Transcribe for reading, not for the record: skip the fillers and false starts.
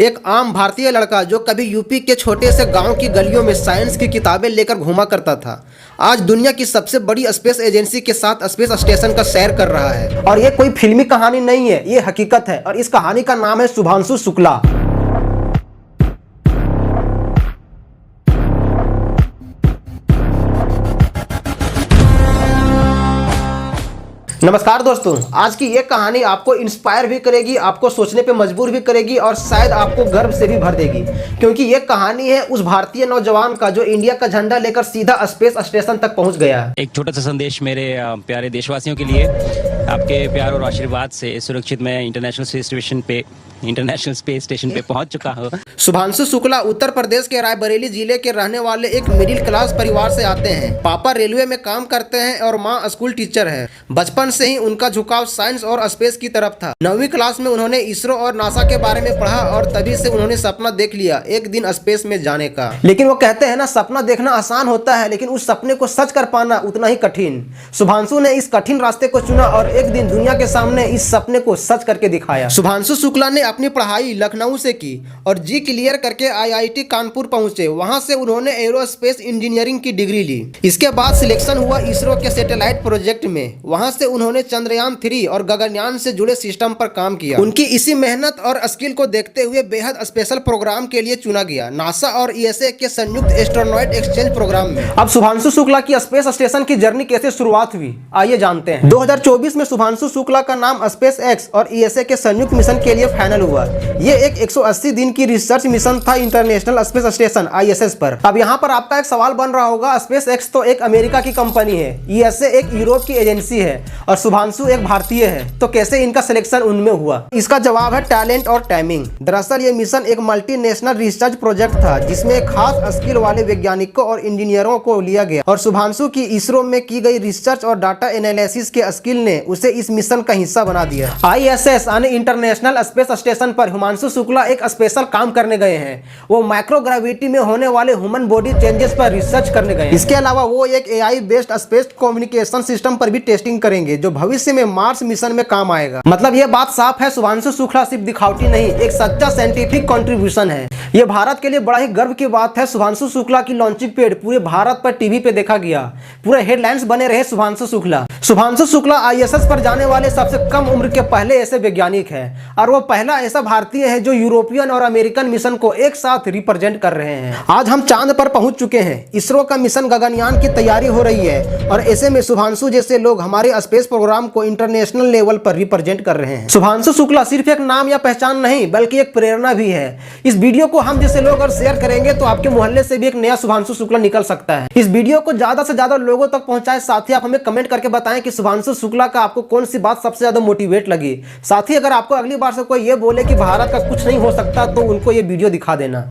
एक आम भारतीय लड़का जो कभी यूपी के छोटे से गांव की गलियों में साइंस की किताबें लेकर घूमा करता था, आज दुनिया की सबसे बड़ी स्पेस एजेंसी के साथ स्पेस स्टेशन का सैर कर रहा है। और ये कोई फिल्मी कहानी नहीं है, ये हकीकत है। और इस कहानी का नाम है शुभांशु शुक्ला। नमस्कार दोस्तों, आज की ये कहानी आपको इंस्पायर भी करेगी, आपको सोचने पे मजबूर भी करेगी और शायद आपको गर्व से भी भर देगी, क्योंकि ये कहानी है उस भारतीय नौजवान का जो इंडिया का झंडा लेकर सीधा स्पेस स्टेशन तक पहुंच गया। एक छोटा सा संदेश मेरे प्यारे देशवासियों के लिए। आपके प्यार और आशीर्वाद से सुरक्षित मैं इंटरनेशनल स्पेस स्टेशन पे पहुंच चुका हूँ। शुभांशु शुक्ला उत्तर प्रदेश के रायबरेली जिले के रहने वाले एक मिडिल क्लास परिवार से आते हैं। पापा रेलवे में काम करते हैं और माँ स्कूल टीचर है। बचपन से ही उनका झुकाव साइंस और स्पेस की तरफ था। 9वीं क्लास में उन्होंने इसरो और नासा के बारे में पढ़ा और तभी से उन्होंने सपना देख लिया एक दिन स्पेस में जाने का। लेकिन वो कहते हैं ना, सपना देखना आसान होता है लेकिन उस सपने को सच कर पाना उतना ही कठिन। शुभांशु ने इस कठिन रास्ते को चुना और एक दिन दुनिया के सामने इस सपने को सच करके दिखाया। शुभांशु शुक्ला ने अपनी पढ़ाई लखनऊ से की और जी क्लियर करके आईआईटी कानपुर पहुंचे। वहां से उन्होंने एरोस्पेस इंजीनियरिंग की डिग्री ली। इसके बाद सिलेक्शन हुआ इसरो के सैटेलाइट प्रोजेक्ट में। वहां से उन्होंने चंद्रयान 3 और गगनयान से जुड़े सिस्टम पर काम किया। उनकी इसी मेहनत और स्किल को देखते हुए बेहद स्पेशल प्रोग्राम के लिए चुना गया, नासा और ईएसए के संयुक्त एस्ट्रोनॉइट एक्सचेंज प्रोग्राम में। अब शुभांशु शुक्ला की स्पेस स्टेशन की जर्नी कैसे शुरुआत हुई, आइए जानते हैं। 2024 में शुभांशु शुक्ला का नाम स्पेस एक्स और ईएसए के संयुक्त मिशन के लिए फाइनल हुआ। ये एक 180 दिन की रिसर्च मिशन था इंटरनेशनल स्पेस स्टेशन ISS पर। अब यहाँ पर आपका एक सवाल बन रहा होगा, स्पेस एक्स तो एक अमेरिका की कंपनी है, ईएसए एक यूरोप की एजेंसी है और शुभांशु एक भारतीय है, तो कैसे इनका सिलेक्शन उनमें हुआ? इसका जवाब है टैलेंट और टाइमिंग। दरअसल ये मिशन एक मल्टीनेशनल रिसर्च प्रोजेक्ट था जिसमें एक खास स्किल वाले वैज्ञानिकों और इंजीनियरों को लिया गया और शुभांशु की इसरो में की गई रिसर्च और डाटा एनालिसिस के स्किल ने उसे इस मिशन का हिस्सा बना दिया। ISS यानी इंटरनेशनल स्पेस स्टेशन पर शुभांशु शुक्ला एक स्पेशल काम करने गए हैं। वो माइक्रोग्रेविटी में होने वाले ह्यूमन बॉडी चेंजेस पर रिसर्च करने गए हैं। इसके अलावा वो एक AI based space communication system पर भी टेस्टिंग करेंगे जो भविष्य में मार्स मिशन में काम आएगा। मतलब ये बात साफ है, शुभांशु शुक्ला सिर्फ दिखावटी नहीं, एक सच्चा साइंटिफिक कंट्रीब्यूशन है। ये भारत के लिए बड़ा ही गर्व की बात है। शुभांशु शुक्ला की लॉन्चिंग पेड पूरे भारत पर टीवी पे देखा गया, पूरे हेडलाइंस बने रहे शुभांशु शुक्ला। शुभांशु शुक्ला ISS पर जाने वाले सबसे कम उम्र के पहले ऐसे वैज्ञानिक हैं और वो पहला ऐसा भारतीय है जो यूरोपियन और अमेरिकन मिशन को एक साथ रिप्रेजेंट कर रहे हैं। आज हम चांद पर पहुंच चुके हैं, इसरो का मिशन गगनयान की तैयारी हो रही है और ऐसे में शुभांशु जैसे लोग हमारे स्पेस प्रोग्राम को इंटरनेशनल लेवल पर रिप्रेजेंट कर रहे हैं। शुभांशु शुक्ला सिर्फ एक नाम या पहचान नहीं बल्कि एक प्रेरणा भी है। इस वीडियो को हम जैसे लोग अगर शेयर करेंगे तो आपके मोहल्ले से भी एक नया शुभांशु शुक्ला निकल सकता है। इस वीडियो को ज्यादा से ज्यादा लोगों तक पहुंचाएं। साथ ही आप हमें कमेंट करके बताएं कि शुभांशु शुक्ला का आपको कौन सी बात सबसे ज्यादा मोटिवेट लगी। साथ ही अगर आपको अगली बार से कोई ये बोले कि भारत का कुछ नहीं हो सकता तो उनको ये वीडियो दिखा देना।